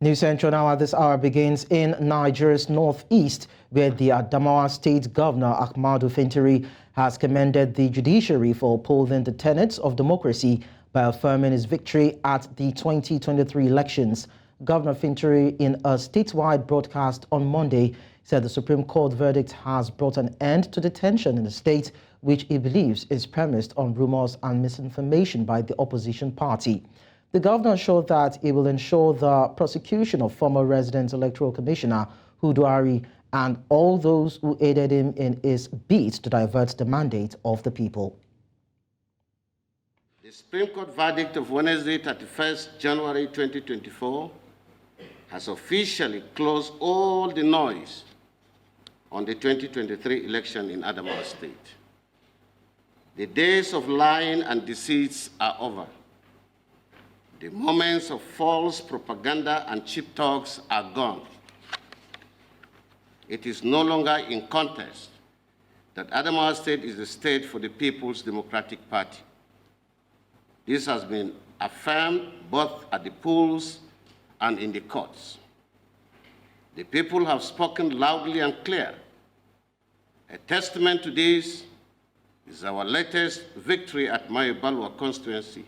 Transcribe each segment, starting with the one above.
News Central now at this hour begins in Nigeria's northeast, where the Adamawa State Governor Ahmadu Fintiri has commended the judiciary for upholding the tenets of democracy by affirming his victory at the 2023 elections. Governor Fintiri, in a statewide broadcast on Monday, said the Supreme Court verdict has brought an end to the tension in the state, which he believes is premised on rumors and misinformation by the opposition party. The governor assured that he will ensure the prosecution of former resident electoral commissioner Huduari and all those who aided him in his bid to divert the mandate of the people. The Supreme Court verdict of Wednesday, 31st January 2024, has officially closed all the noise on the 2023 election in Adamawa State. The days of lying and deceits are over. The moments of false propaganda and cheap talks are gone. It is no longer in contest that Adamawa State is a state for the People's Democratic Party. This has been affirmed both at the polls and in the courts. The people have spoken loudly and clear. A testament to this is our latest victory at Mayobalwa constituency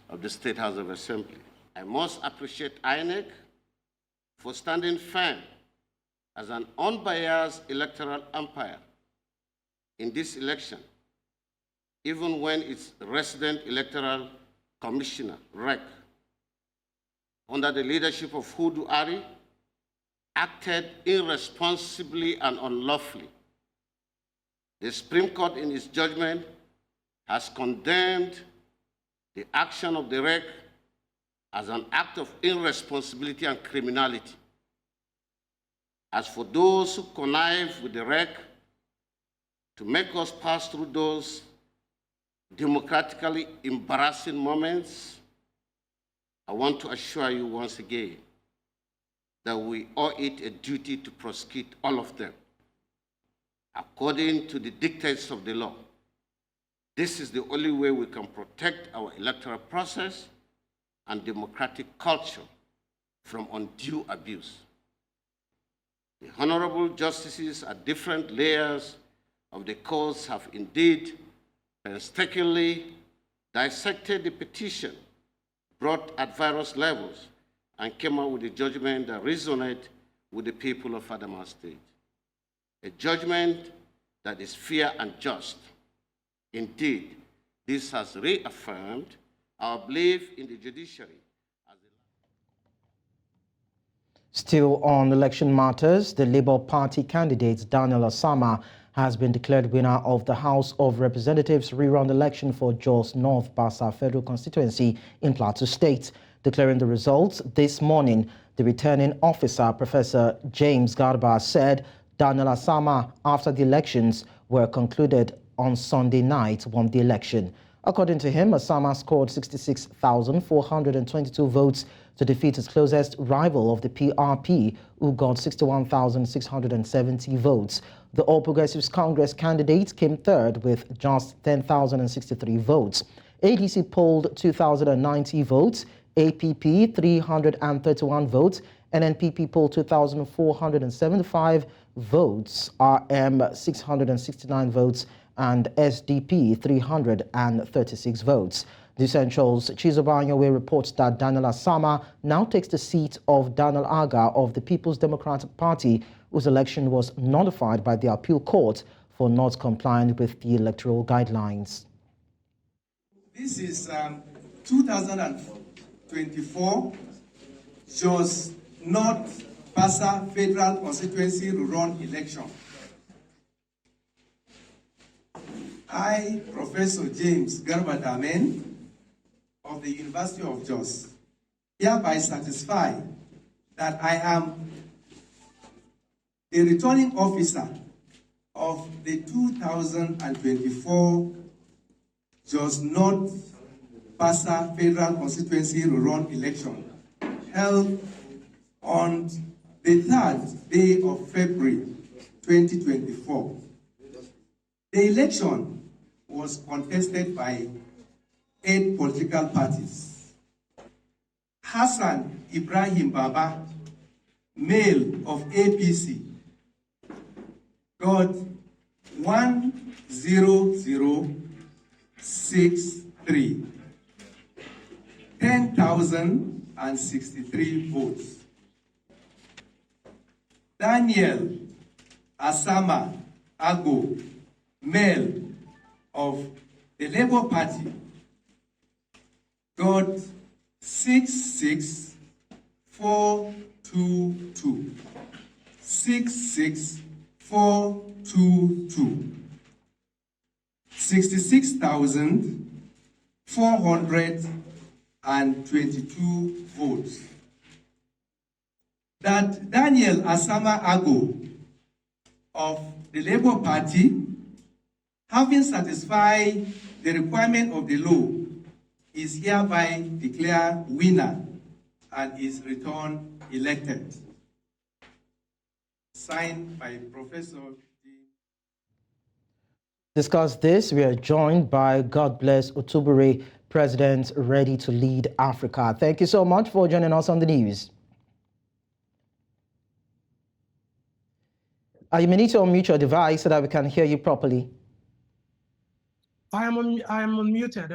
of the State House of Assembly. I must appreciate INEC for standing firm as an unbiased electoral umpire in this election, even when its resident electoral commissioner, REC, under the leadership of Hudu Ari, acted irresponsibly and unlawfully. The Supreme Court, in its judgment, has condemned the action of the REC as an act of irresponsibility and criminality. As for those who connive with the REC to make us pass through those democratically embarrassing moments, I want to assure you once again that we owe it a duty to prosecute all of them according to the dictates of the law. This is the only way we can protect our electoral process and democratic culture from undue abuse. The honorable justices at different layers of the courts have indeed painstakingly dissected the petition brought at various levels and came out with a judgment that resonates with the people of Adamawa State. A judgment that is fair and just. Indeed, this has reaffirmed our belief in the judiciary. Still on election matters, the Labour Party candidate Daniel Asama has been declared winner of the House of Representatives rerun election for Jos North Bassa Federal Constituency in Plateau State. Declaring the results this morning, the returning officer, Professor James Garba, said Daniel Asama, after the elections were concluded on Sunday night, won the election. According to him, Asama scored 66,422 votes to defeat his closest rival of the PRP, who got 61,670 votes. The All Progressives Congress candidate came third with just 10,063 votes. ADC polled 2,090 votes, APP 331 votes, and NPP polled 2,475 votes, RM 669 votes, and SDP 336 votes. The Central's Chizobanyawe reports that Daniel Asama now takes the seat of Daniel Aga of the People's Democratic Party, whose election was nullified by the appeal court for not complying with the electoral guidelines. This is 2024 Jos North Bassa Federal Constituency rerun election. I, Professor James Garba of the University of Jos, hereby satisfy that I am the returning officer of the 2024 Jos North Bassa Federal Constituency rerun election held on the 3rd day of February 2024. The election was contested by 8 political parties. Hassan Ibrahim Baba, male of APC, got 10063, 10,063 votes. Daniel Asama Ago, male of the Labour Party, got 66422. 66422. 66,422 votes. That Daniel Asama Ago of the Labour Party, having satisfied the requirement of the law, is hereby declared winner and is returned elected. Signed by Professor Discuss this, we are joined by God Bless Otubere, President Ready to Lead Africa. Thank you so much for joining us on the news. You may need to unmute your device so that we can hear you properly. I am unmuted.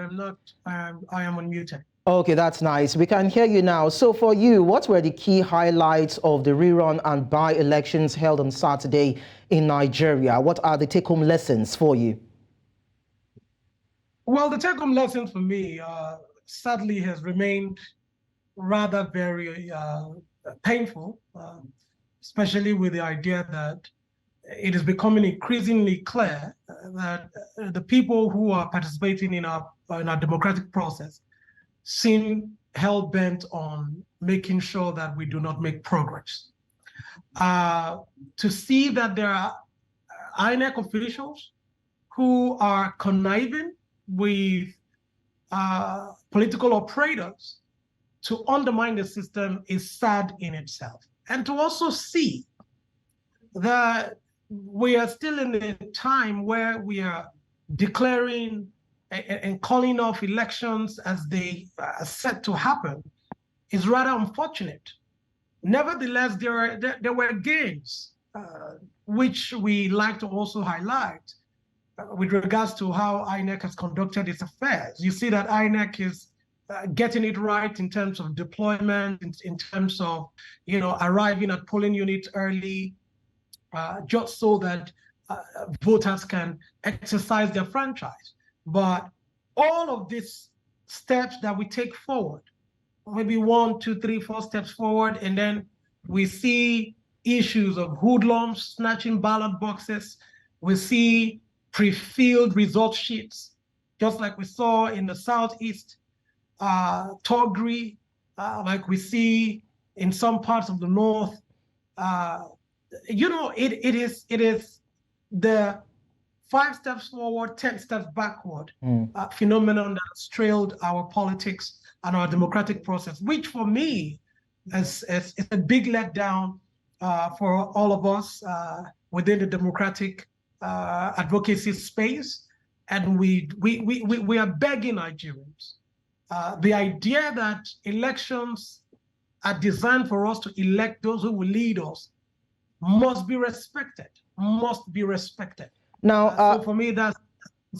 I am unmuted. Okay, that's nice. We can hear you now. So for you, what were the key highlights of the rerun and by-elections held on Saturday in Nigeria? What are the take-home lessons for you? Well, the take-home lesson for me, sadly, has remained rather very painful, especially with the idea that it is becoming increasingly clear that the people who are participating in our democratic process seem hell-bent on making sure that we do not make progress. To see that there are INEC officials who are conniving with political operators to undermine the system is sad in itself. And to also see that we are still in a time where we are declaring and calling off elections as they are set to happen is rather unfortunate. Nevertheless, there were gains, which we like to also highlight with regards to how INEC has conducted its affairs. You see that INEC is getting it right in terms of deployment, in terms of arriving at polling units early, just so that voters can exercise their franchise. But all of these steps that we take forward, maybe 1, 2, 3, 4 steps forward, and then we see issues of hoodlums snatching ballot boxes. We see pre-filled result sheets, just like we saw in the Southeast, tawdry, like we see in some parts of the North. It is the 5 steps forward, 10 steps backward phenomenon that has trailed our politics and our democratic process, which for me is a big letdown for all of us within the democratic advocacy space. And we are begging Nigerians. The idea that elections are designed for us to elect those who will lead us must be respected, must be respected. Now, so for me, that's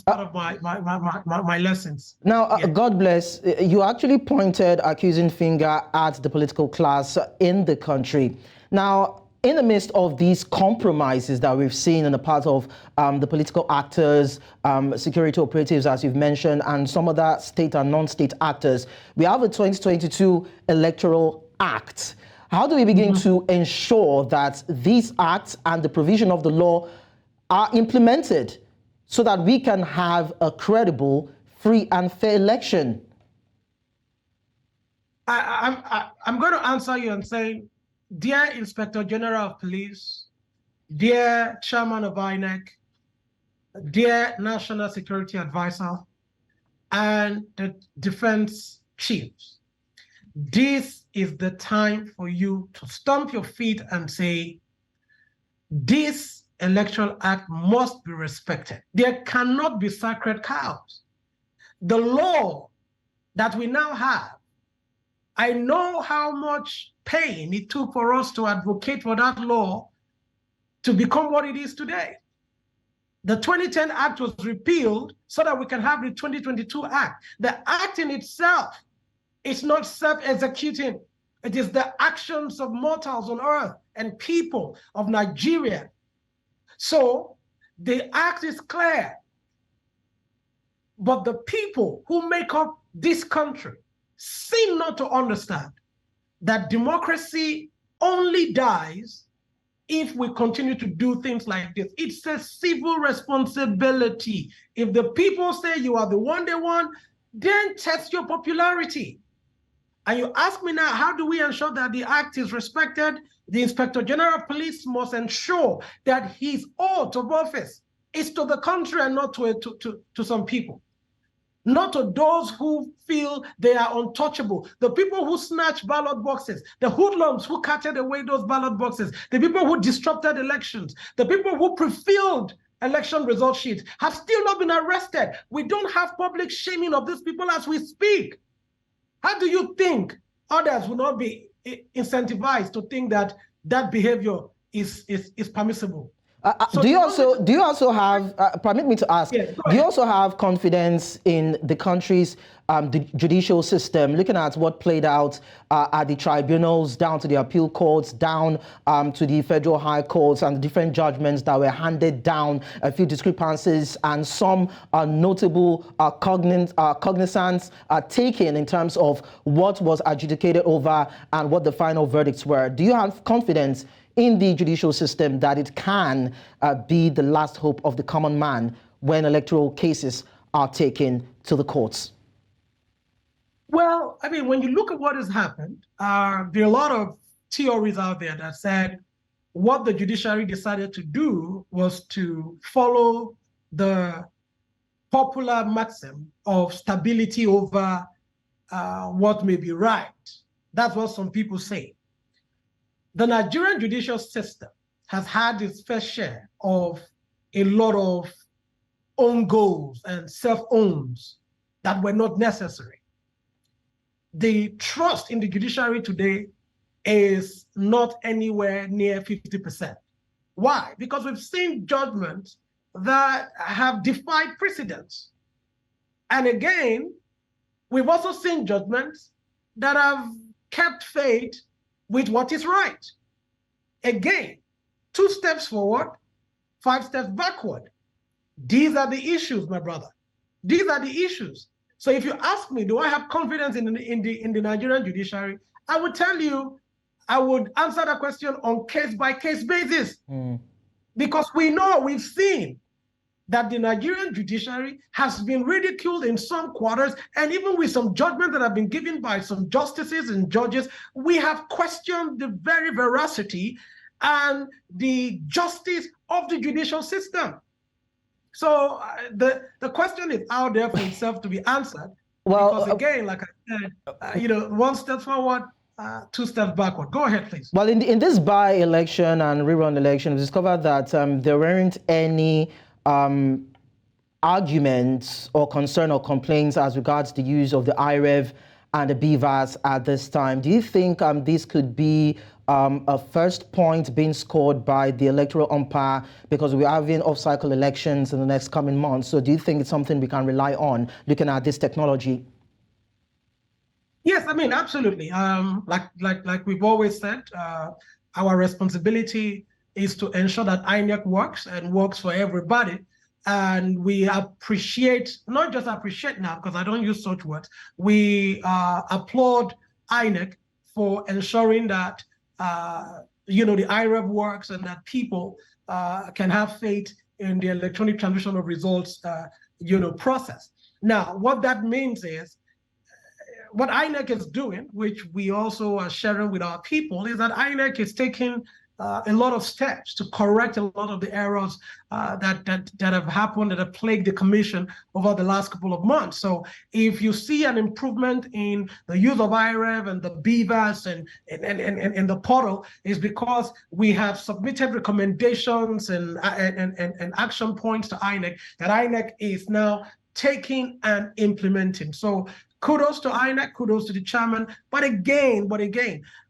part of my lessons. Now, Yeah. God bless, you actually pointed accusing finger at the political class in the country. Now, in the midst of these compromises that we've seen on the part of the political actors, security operatives, as you've mentioned, and some other state and non-state actors, we have a 2022 Electoral Act. How do we begin to ensure that these acts and the provision of the law are implemented so that we can have a credible, free and fair election? I'm going to answer you and say, dear Inspector General of Police, dear Chairman of INEC, dear National Security Advisor, and the Defense Chiefs, this is the time for you to stomp your feet and say, this Electoral Act must be respected. There cannot be sacred cows. The law that we now have I know how much pain it took for us to advocate for that law to become what it is today. The 2010 Act was repealed so that we can have the 2022 Act. The Act in itself is not self-executing. It is the actions of mortals on earth and people of Nigeria. So the Act is clear. But the people who make up this country seem not to understand that democracy only dies if we continue to do things like this. It's a civil responsibility. If the people say you are the one they want, then test your popularity. And you ask me now, how do we ensure that the Act is respected? The Inspector General of Police must ensure that his oath of office is to the country and not to some people. Not to those who feel they are untouchable. The people who snatch ballot boxes, the hoodlums who carted away those ballot boxes, the people who disrupted elections, the people who pre-filled election result sheets have still not been arrested. We don't have public shaming of these people as we speak. How do you think others will not be incentivized to think that that behavior is permissible? Do you also have, permit me to ask, yes, do you also have confidence in the country's the judicial system, looking at what played out at the tribunals, down to the appeal courts, down to the federal high courts, and the different judgments that were handed down, a few discrepancies and some notable cognizance taken in terms of what was adjudicated over and what the final verdicts were? Do you have confidence in the judicial system that it can be the last hope of the common man when electoral cases are taken to the courts? Well, I mean, when you look at what has happened, there are a lot of theories out there that said what the judiciary decided to do was to follow the popular maxim of stability over what may be right. That's what some people say. The Nigerian judicial system has had its fair share of a lot of own goals and self-owns that were not necessary. The trust in the judiciary today is not anywhere near 50%. Why? Because we've seen judgments that have defied precedents. And again, we've also seen judgments that have kept faith with what is right. Again, 2 steps forward, 5 steps backward. These are the issues, my brother. These are the issues. So if you ask me, do I have confidence in the Nigerian judiciary? I would tell you, I would answer that question on case-by-case basis. Because we've seen that the Nigerian judiciary has been ridiculed in some quarters, and even with some judgments that have been given by some justices and judges, we have questioned the very veracity and the justice of the judicial system. So the question is out there for itself to be answered. Well, because again, like I said, 1 step forward, 2 steps backward. Go ahead, please. Well, in this by-election and rerun election, we discovered that there weren't any arguments or concern or complaints as regards the use of the IREV and the BVAS at this time. Do you think this could be a first point being scored by the electoral umpire, because we're having off-cycle elections in the next coming months? So do you think it's something we can rely on looking at this technology? Yes, I mean, absolutely. Like we've always said, our responsibility is to ensure that INEC works and works for everybody. And we appreciate, not just appreciate now, because I don't use such words, we applaud INEC for ensuring that the IREV works and that people can have faith in the electronic transmission of results process. Now, what that means is, what INEC is doing, which we also are sharing with our people, is that INEC is taking a lot of steps to correct a lot of the errors that have happened, that have plagued the commission over the last couple of months. So if you see an improvement in the use of IREV and the BVAS and the portal, is because we have submitted recommendations and action points to INEC that INEC is now taking and implementing. So kudos to INEC, kudos to the chairman. But again,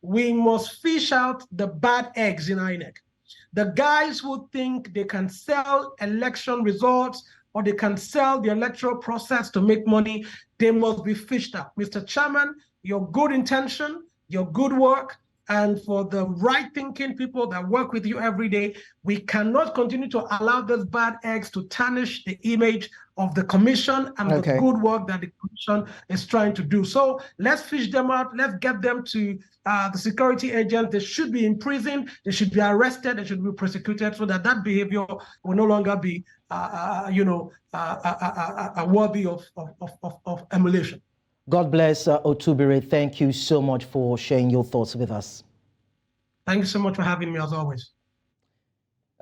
we must fish out the bad eggs in INEC. The guys who think they can sell election results or they can sell the electoral process to make money, they must be fished out. Mr. Chairman, your good intention, your good work, and for the right thinking people that work with you every day, we cannot continue to allow those bad eggs to tarnish the image of the commission and the good work that the commission is trying to do. So let's fish them out. Let's get them to the security agents. They should be imprisoned. They should be arrested. They should be prosecuted so that that behavior will no longer be, worthy of emulation. God bless Otubire. Thank you so much for sharing your thoughts with us. Thank you so much for having me, as always.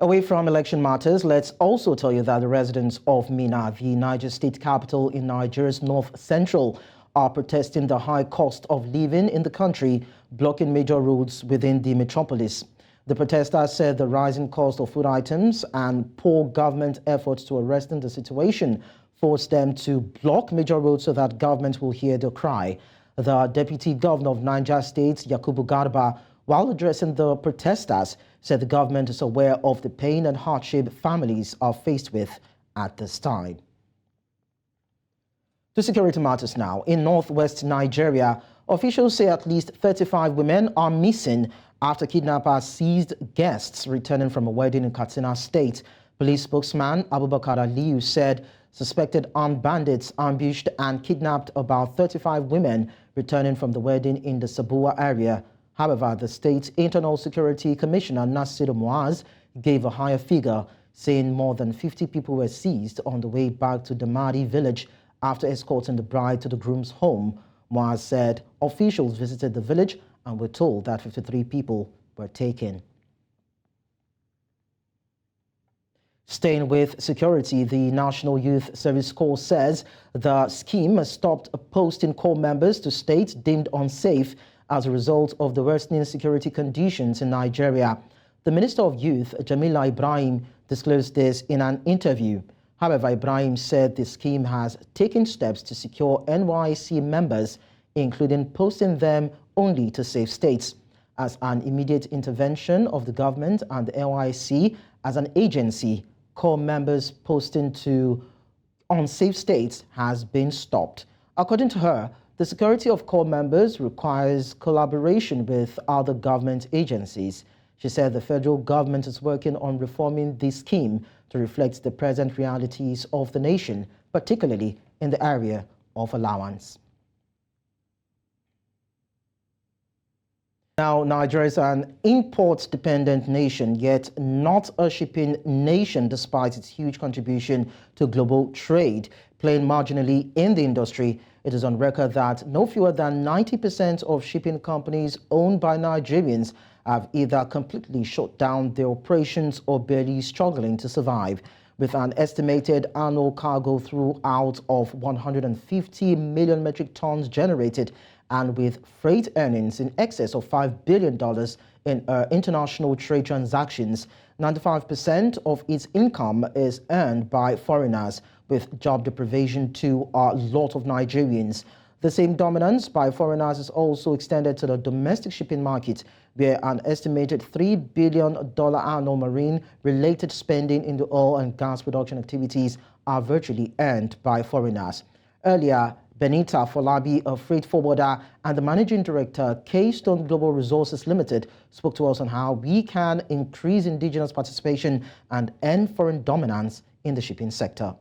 Away from election matters, let's also tell you that the residents of Minna, the Niger state capital in Nigeria's north central, are protesting the high cost of living in the country, blocking major roads within the metropolis. The protesters said the rising cost of food items and poor government efforts to arrest the situation forced them to block major roads so that government will hear their cry. The Deputy Governor of Niger State, Yakubu Garba, while addressing the protesters, said the government is aware of the pain and hardship families are faced with at this time. To security matters now. In northwest Nigeria, officials say at least 35 women are missing after kidnappers seized guests returning from a wedding in Katsina State. Police spokesman Abubakar Aliyu said suspected armed bandits ambushed and kidnapped about 35 women returning from the wedding in the Sabuwa area. However, the state's Internal Security Commissioner Nasir Muaz gave a higher figure, saying more than 50 people were seized on the way back to Damari village after escorting the bride to the groom's home. Muaz said officials visited the village and were told that 53 people were taken. Staying with security, the National Youth Service Corps says the scheme has stopped posting corps members to states deemed unsafe as a result of the worsening security conditions in Nigeria. The Minister of Youth, Jamila Ibrahim, disclosed this in an interview. However, Ibrahim said the scheme has taken steps to secure NYC members, including posting them only to safe states. As an immediate intervention of the government and the NYC as an agency, corps members posting to unsafe states has been stopped. According to her, the security of corps members requires collaboration with other government agencies. She said the federal government is working on reforming this scheme to reflect the present realities of the nation, particularly in the area of allowance. Now, Nigeria is an import-dependent nation, yet not a shipping nation despite its huge contribution to global trade, playing marginally in the industry. It is on record that no fewer than 90% of shipping companies owned by Nigerians have either completely shut down their operations or barely struggling to survive. With an estimated annual cargo throughput of 150 million metric tons generated, and with freight earnings in excess of $5 billion in international trade transactions, 95% of its income is earned by foreigners, with job deprivation to a lot of Nigerians. The same dominance by foreigners is also extended to the domestic shipping market, where an estimated $3 billion annual marine-related spending in the oil and gas production activities are virtually earned by foreigners. Earlier, Benita Folabi, a freight forwarder and the managing director, Keystone Global Resources Limited, spoke to us on how we can increase indigenous participation and end foreign dominance in the shipping sector.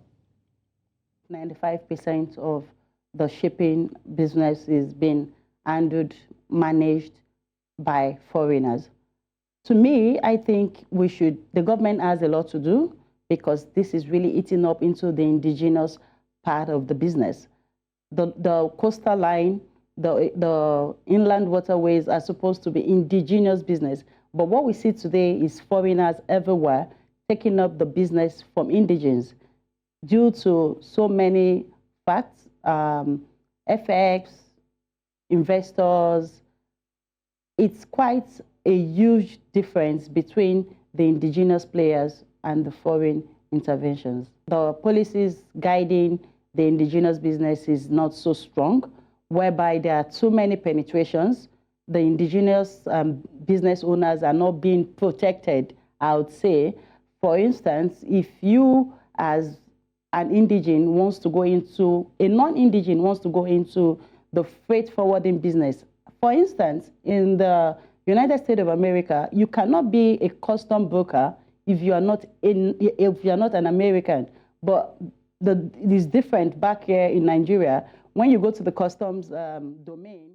95% of the shipping business is being handled, managed by foreigners. To me, I think the government has a lot to do because this is really eating up into the indigenous part of the business. The coastal line, the inland waterways are supposed to be indigenous business. But what we see today is foreigners everywhere taking up the business from indigenes due to so many facts, FX, investors. It's quite a huge difference between the indigenous players and the foreign interventions. The policies guiding the indigenous business is not so strong. whereby there are too many penetrations. The indigenous business owners are not being protected, I would say. For instance, if you as an indigene wants to go into, a non-indigene wants to go into the freight forwarding business. For instance, in the United States of America, you cannot be a custom broker if you are not an American. But it is different back here in Nigeria. When you go to the customs domain.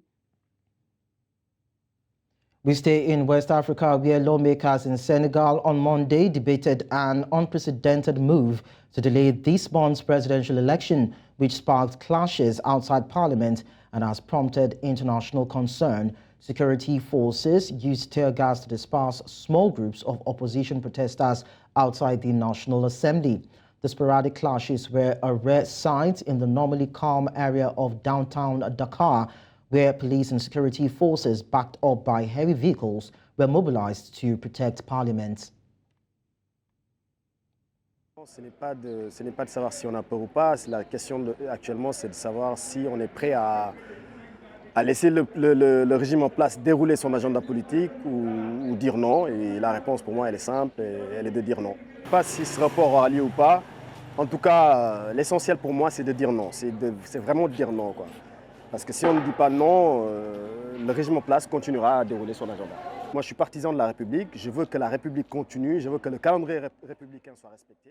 We stay in West Africa, where lawmakers in Senegal on Monday debated an unprecedented move to delay this month's presidential election, which sparked clashes outside parliament and has prompted international concern. Security forces used tear gas to disperse small groups of opposition protesters outside the National Assembly. The sporadic clashes were a rare sight in the normally calm area of downtown Dakar, where police and security forces, backed up by heavy vehicles, were mobilized to protect Parliament. Ce n'est pas de savoir si on a peur ou pas. La question actuellement, c'est de savoir si on est prêt à laisser le régime en place dérouler son agenda politique ou dire non. Et la réponse pour moi, elle est simple, elle est de dire non. Je ne sais pas si ce rapport aura lieu ou pas. En tout cas, l'essentiel pour moi, c'est de dire non. C'est vraiment de dire non, quoi. Parce que si on ne dit pas non, le régime en place continuera à dérouler son agenda. Moi, je suis partisan de la République. Je veux que la République continue. Je veux que le calendrier républicain soit respecté.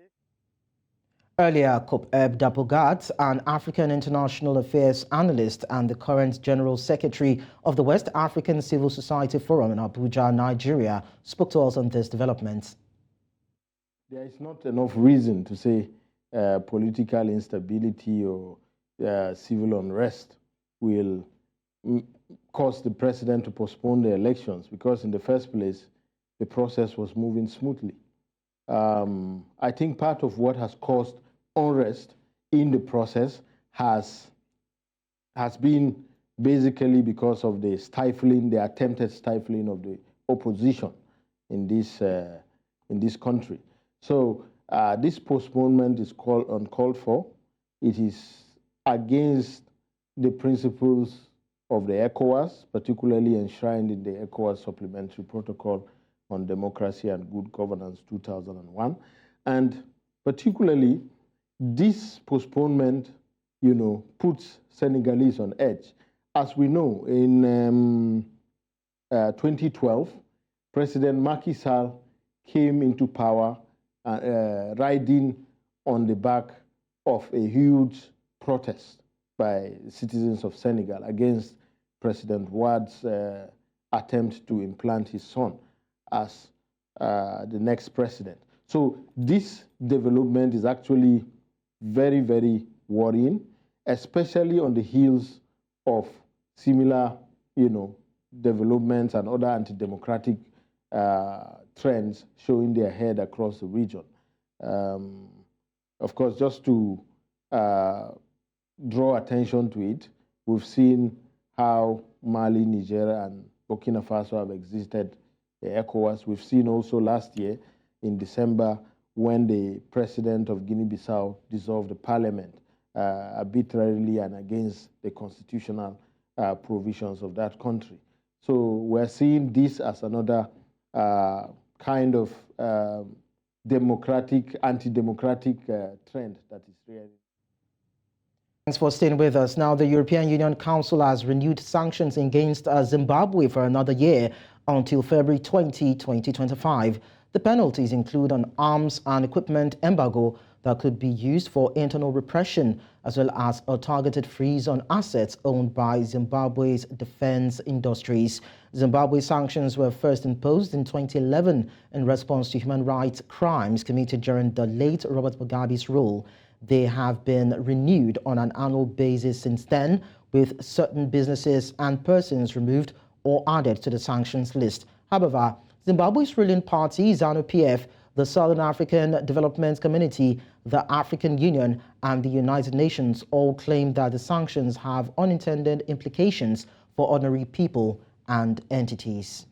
Earlier, Kob-Eb Dapogat, an African International Affairs analyst and the current General Secretary of the West African Civil Society Forum in Abuja, Nigeria, spoke to us on this development. There is not enough reason to say political instability or civil unrest will cause the president to postpone the elections, because in the first place, the process was moving smoothly. I think part of what has caused unrest in the process has been basically because of the attempted stifling of the opposition in this country. So this postponement is uncalled for. It is against the principles of the ECOWAS, particularly enshrined in the ECOWAS Supplementary Protocol on Democracy and Good Governance 2001. And particularly, this postponement, puts Senegalese on edge. As we know, in 2012, President Macky Sall came into power riding on the back of a huge protest by citizens of Senegal against President Wade's attempt to implant his son as the next president. So this development is actually very, very worrying, especially on the heels of similar, developments and other anti-democratic trends showing their head across the region. Of course, just to draw attention to it, we've seen how Mali, Niger, and Burkina Faso have exited the ECOWAS. We've seen also last year in December when the president of Guinea-Bissau dissolved the parliament arbitrarily and against the constitutional provisions of that country. So we're seeing this as another kind of anti-democratic trend that is really. Thanks for staying with us. Now, the European Union Council has renewed sanctions against Zimbabwe for another year until February 20, 2025. The penalties include an arms and equipment embargo that could be used for internal repression, as well as a targeted freeze on assets owned by Zimbabwe's defense industries. Zimbabwe's sanctions were first imposed in 2011 in response to human rights crimes committed during the late Robert Mugabe's rule. They have been renewed on an annual basis since then, with certain businesses and persons removed or added to the sanctions list. However, Zimbabwe's ruling party, ZANU-PF, the Southern African Development Community, the African Union, and the United Nations all claim that the sanctions have unintended implications for ordinary people and entities.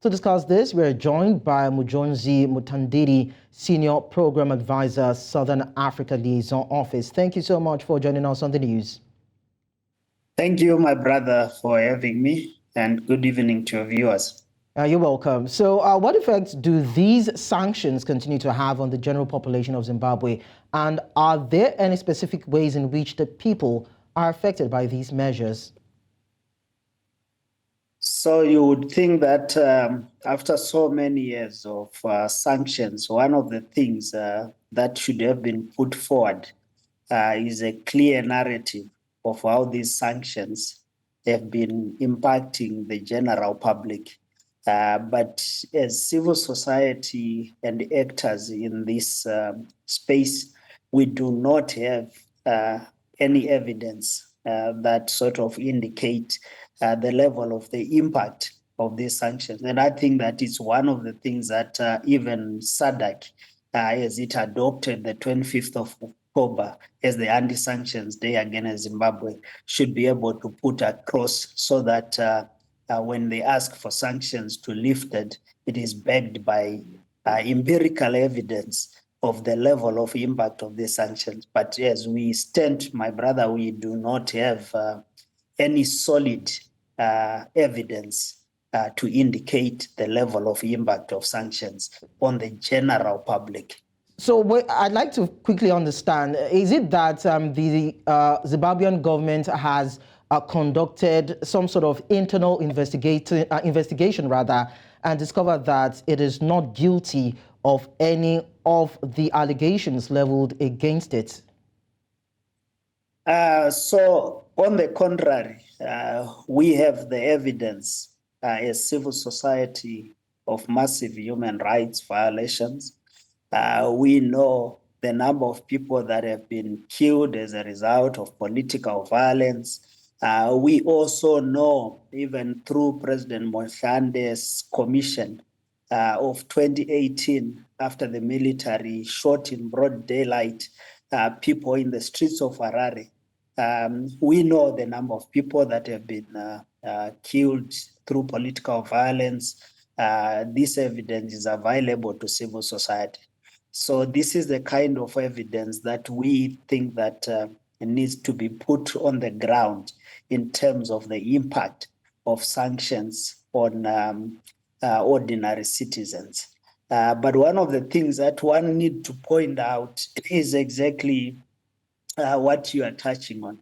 To discuss this, we are joined by Mujonzi Mutandiri, Senior Program Advisor, Southern Africa Liaison Office. Thank you so much for joining us on the news. Thank you, my brother, for having me, and good evening to your viewers. You're welcome. So what effects do these sanctions continue to have on the general population of Zimbabwe? And are there any specific ways in which the people are affected by these measures? So you would think that after so many years of sanctions, one of the things that should have been put forward is a clear narrative of how these sanctions have been impacting the general public. But as civil society and actors in this space, we do not have any evidence that sort of indicate the level of the impact of these sanctions. And I think that is one of the things that even SADC, as it adopted the 25th of October as the anti-sanctions day against Zimbabwe, should be able to put across so that when they ask for sanctions to lifted, it is backed by empirical evidence of the level of impact of the sanctions. But as we stand, my brother, we do not have any solid evidence to indicate the level of impact of sanctions on the general public. So I'd like to quickly understand, is it that the Zimbabwean government has conducted some sort of internal investigation and discovered that it is not guilty of any of the allegations leveled against it? So on the contrary, we have the evidence as civil society of massive human rights violations. We know the number of people that have been killed as a result of political violence. We also know, even through President Mothlane's commission of 2018, after the military shot in broad daylight people in the streets of Harare, we know the number of people that have been killed through political violence. This evidence is available to civil society. So this is the kind of evidence that we think that needs to be put on the ground in terms of the impact of sanctions on ordinary citizens. But one of the things that one need to point out is exactly what you are touching on,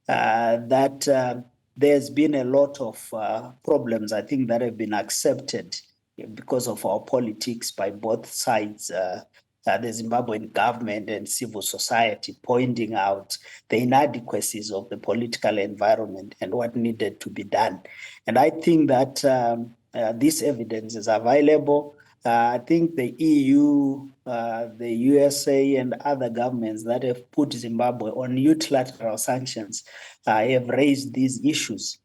that there's been a lot of problems, I think, that have been accepted because of our politics by both sides, the Zimbabwean government and civil society, pointing out the inadequacies of the political environment and what needed to be done. And I think that this evidence is available. I think the EU, the USA, and other governments that have put Zimbabwe on unilateral sanctions have raised these issues.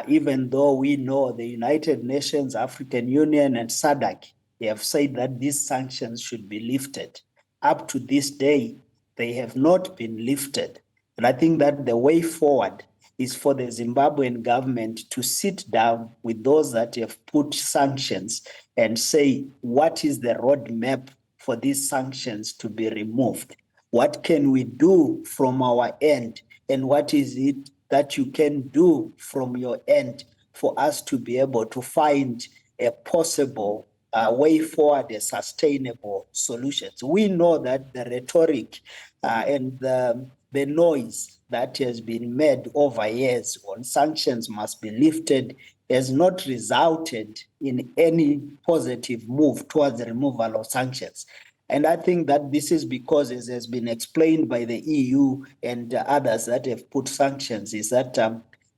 Even though we know the United Nations, African Union, and SADC have said that these sanctions should be lifted. Up to this day, they have not been lifted. And I think that the way forward is for the Zimbabwean government to sit down with those that have put sanctions and say, what is the roadmap for these sanctions to be removed? What can we do from our end? And what is it that you can do from your end for us to be able to find a possible way forward, a sustainable solutions? We know that the rhetoric and the noise that has been made over years on sanctions must be lifted has not resulted in any positive move towards the removal of sanctions. And I think that this is because, as has been explained by the EU and others that have put sanctions, is that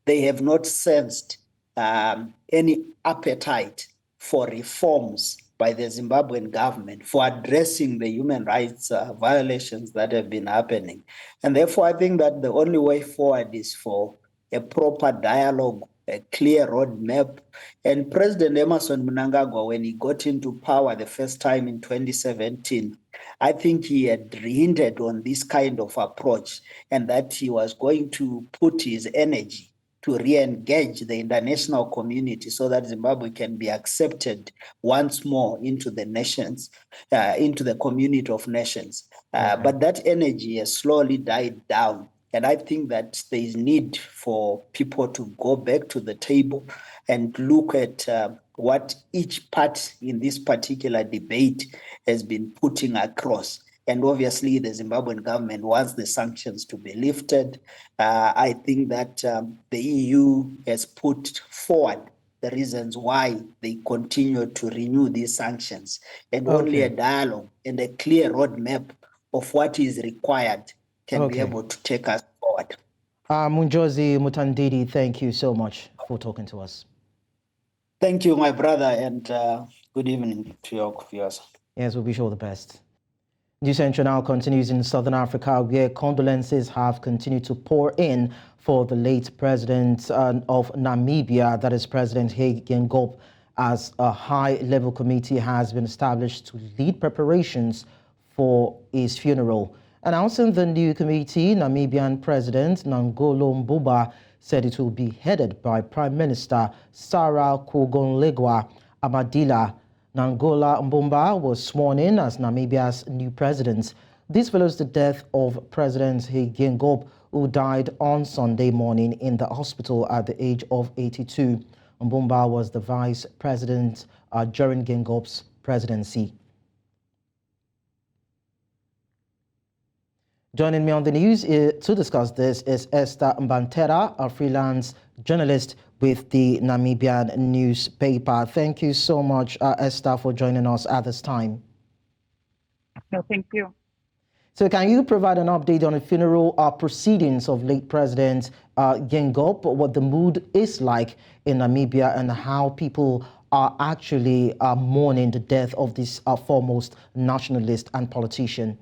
they have not sensed any appetite for reforms by the Zimbabwean government for addressing the human rights violations that have been happening. And therefore, I think that the only way forward is for a proper dialogue, a clear roadmap. And President Emmerson Mnangagwa, when he got into power the first time in 2017, I think he had hinted on this kind of approach and that he was going to put his energy to re-engage the international community so that Zimbabwe can be accepted once more into the nations, into the community of nations. But that energy has slowly died down. And I think that there is need for people to go back to the table and look at what each part in this particular debate has been putting across. And obviously, the Zimbabwean government wants the sanctions to be lifted. I think that the EU has put forward the reasons why they continue to renew these sanctions, and only a dialogue and a clear roadmap of what is required can be able to take us forward. Munjozi Mutandidi, thank you so much for talking to us. Thank you, my brother, and good evening to your viewers. Yes, we wish you all the best. News Central now continues in Southern Africa, where condolences have continued to pour in for the late president of Namibia, that is President Hage Geingob, as a high-level committee has been established to lead preparations for his funeral. Announcing the new committee, Namibian President Nangolo Mbumba said it will be headed by Prime Minister Saara Kuugongelwa Amadhila. Nangolo Mbumba was sworn in as Namibia's new president. This follows the death of President Hage Geingob, who died on Sunday morning in the hospital at the age of 82. Mbumba was the vice president during Geingob's presidency. Joining me on the news to discuss this is Esther Mbantera, a freelance journalist with the Namibian newspaper. Thank you so much, Esther, for joining us at this time. No, thank you. So can you provide an update on the funeral proceedings of late President Geingob, what the mood is like in Namibia and how people are actually mourning the death of this foremost nationalist and politician?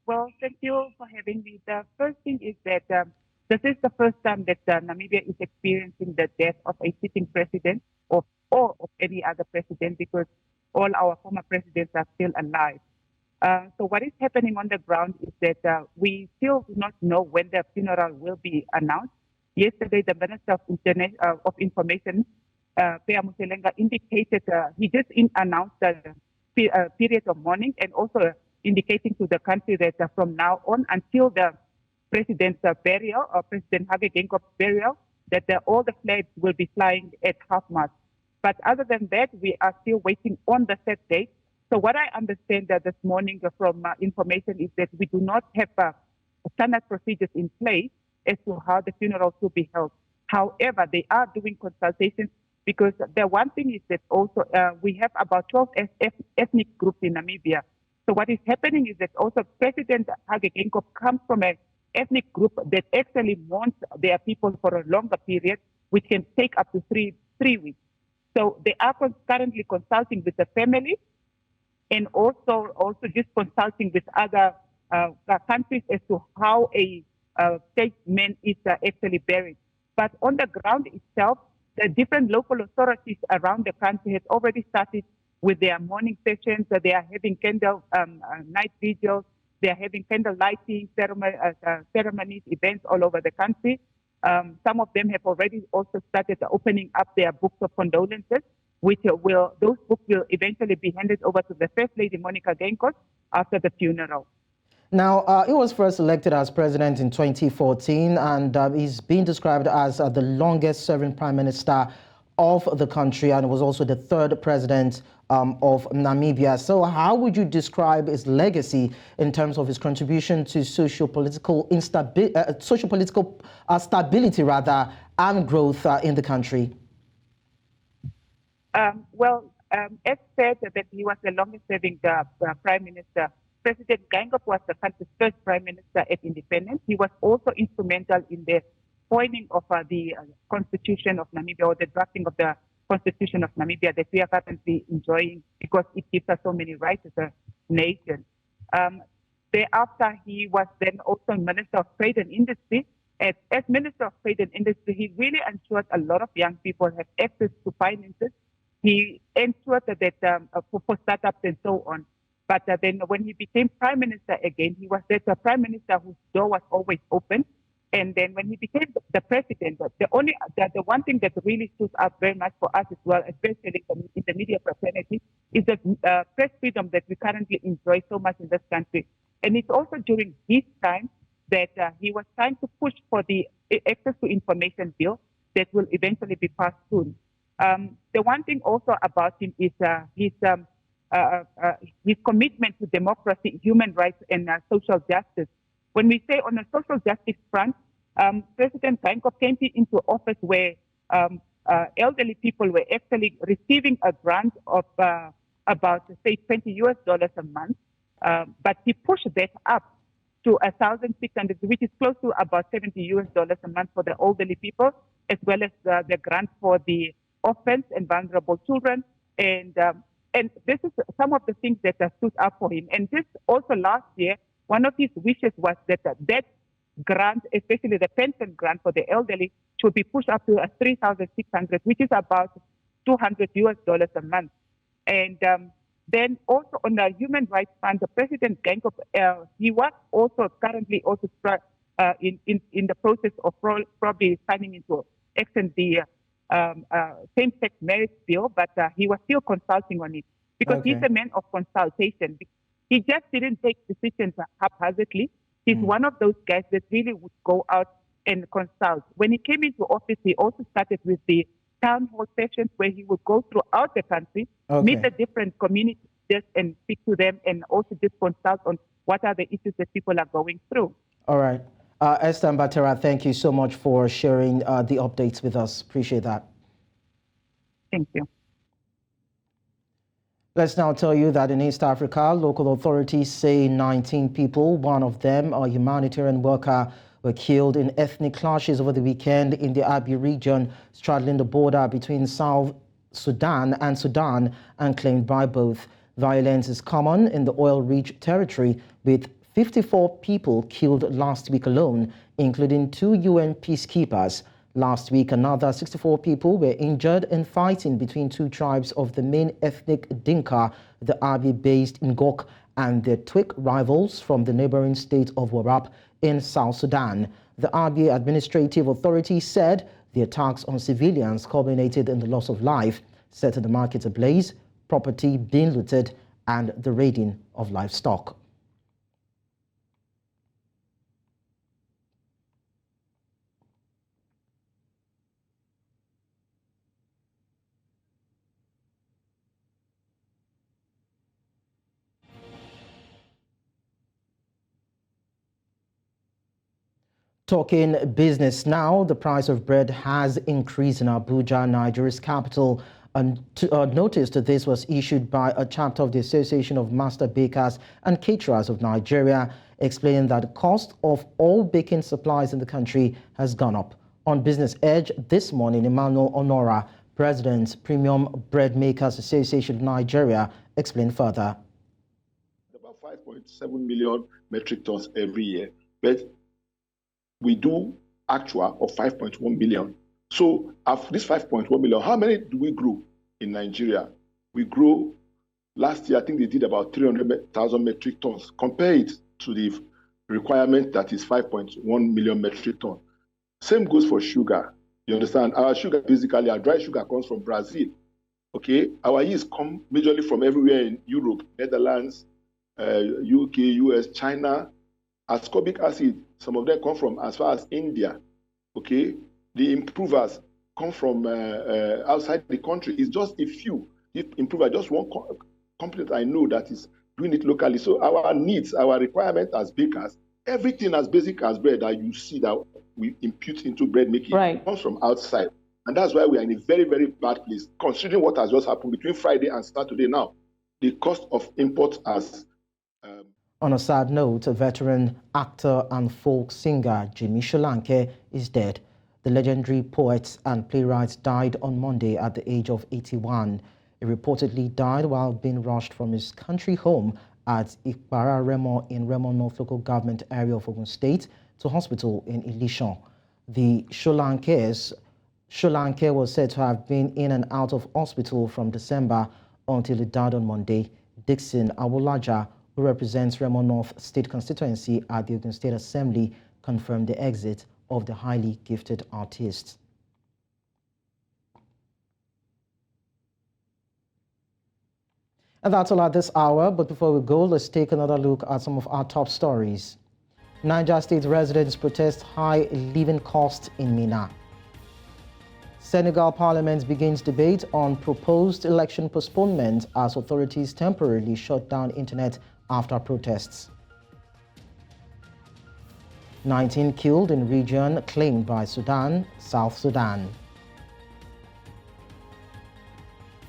Well, thank you for having me. The first thing is that this is the first time that Namibia is experiencing the death of a sitting president or of any other president, because all our former presidents are still alive. So what is happening on the ground is that we still do not know when the funeral will be announced. Yesterday, the Minister of Information, Pea Muselenga, indicated he just announced the period of mourning, and also indicating to the country that from now on until the president's burial, or President Hage Geingob's burial, that all the flags will be flying at half-mast. But other than that, we are still waiting on the set date. So what I understand that this morning from information is that we do not have standard procedures in place as to how the funeral should be held. However, they are doing consultations, because the one thing is that also we have about 12 ethnic groups in Namibia. So what is happening is that also President Hage Geingob comes from an ethnic group that actually mourns their people for a longer period, which can take up to three weeks. So they are currently consulting with the family, and also just consulting with other countries as to how a statesman is actually buried. But on the ground itself, the different local authorities around the country have already started with their morning sessions. They are having candle night vigils. They are having candle lighting ceremonies, events all over the country. Some of them have already also started opening up their books of condolences, which those books will eventually be handed over to the First Lady Monica Geingob after the funeral. Now, he was first elected as president in 2014, and he's been described as the longest-serving prime minister of the country, and was also the third president of Namibia. So how would you describe his legacy in terms of his contribution to socio-political stability and growth in the country? As said that he was the longest-serving prime minister. President Geingob was the country's first prime minister at independence. He was also instrumental in the coining of the Constitution of Namibia, or the drafting of the Constitution of Namibia that we are currently enjoying, because it gives us so many rights as a nation. Thereafter, he was then also Minister of Trade and Industry. As Minister of Trade and Industry, he really ensured a lot of young people have access to finances. He ensured that for startups and so on. But then when he became Prime Minister again, he was the Prime Minister whose door was always open. And then when he became the president, the one thing that really stood out very much for us as well, especially in the media fraternity, is the press freedom that we currently enjoy so much in this country. And it's also during his time that he was trying to push for the Access to Information Bill that will eventually be passed soon. The one thing also about him is his commitment to democracy, human rights, and social justice. When we say on the social justice front, President Geingob came into office where elderly people were actually receiving a grant of about, say, $20 a month, but he pushed that up to 1,600, which is close to about $70 a month for the elderly people, as well as the grant for the orphans and vulnerable children. And this is some of the things that stood up for him. And this also last year, one of his wishes was that that grant, especially the pension grant for the elderly, should be pushed up to 3,600, which is about $200 a month. And then also on the human rights fund, the President Geingob, he was also currently also in the process of probably signing into action the same-sex marriage bill, but he was still consulting on it because he's a man of consultation. He just didn't take decisions haphazardly. He's one of those guys that really would go out and consult. When he came into office, he also started with the town hall sessions where he would go throughout the country, meet the different communities and speak to them, and also just consult on what are the issues that people are going through. All right. Esther Mbatera, thank you so much for sharing the updates with us. Appreciate that. Thank you. Let's now tell you that in East Africa, local authorities say 19 people, one of them a humanitarian worker, were killed in ethnic clashes over the weekend in the Abyei region, straddling the border between South Sudan and claimed by both. Violence is common in the oil-rich territory, with 54 people killed last week alone, including 2 UN peacekeepers. Last week, another 64 people were injured in fighting between 2 tribes of the main ethnic Dinka, the Abyei-based Ngok, and their Twig rivals from the neighboring state of Warrap in South Sudan. The Abyei Administrative Authority said the attacks on civilians culminated in the loss of life, setting the market ablaze, property being looted, and the raiding of livestock. Talking business now, the price of bread has increased in Abuja, Nigeria's capital. Notice that this was issued by a chapter of the Association of Master Bakers and Caterers of Nigeria, explaining that the cost of all baking supplies in the country has gone up. On Business Edge this morning, Emmanuel Honora, President, Premium Bread Makers Association of Nigeria, explained further. About 5.7 million metric tons every year, but we do actual of 5.1 million. So of this 5.1 million, how many do we grow in Nigeria? We grow, last year, I think they did about 300,000 metric tons. Compare it to the requirement that is 5.1 million metric tons. Same goes for sugar. You understand? Our sugar, basically, our dry sugar comes from Brazil. Okay? Our yeast come majorly from everywhere in Europe, Netherlands, UK, US, China. Ascorbic acid, some of them come from as far as India. Okay? The improvers come from outside the country. It's just a few. If improver, just one company that I know that is doing it locally. So our needs, our requirement as bakers, everything as basic as bread that you see that we impute into bread making comes from outside. And that's why we are in a very, very bad place, considering what has just happened between Friday and Saturday now. The cost of imports has... On a sad note, a veteran actor and folk singer, Jimmy Sholanke, is dead. The legendary poet and playwright died on Monday at the age of 81. He reportedly died while being rushed from his country home at Ikpara Remo in Remo North local government area of Ogun State to hospital in Ilishan. The Sholanke was said to have been in and out of hospital from December until he died on Monday. Dixon Awolaja, who represents Remo North State Constituency at the Ogun State Assembly, confirmed the exit of the highly gifted artist. And that's all at this hour, but before we go, let's take another look at some of our top stories. Niger State residents protest high living costs in Minna. Senegal Parliament begins debate on proposed election postponement as authorities temporarily shut down internet after protests. 19 killed in region claimed by Sudan, South Sudan.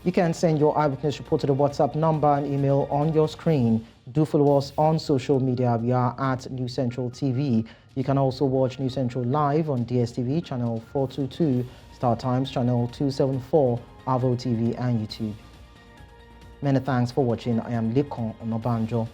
You can send your eyewitness report to the WhatsApp number and email on your screen. Do follow us on social media. We are at News Central TV. You can also watch News Central live on DSTV channel 422, Star Times channel 274, Avo TV and YouTube. Many thanks for watching. I am Lekon Onobanjo.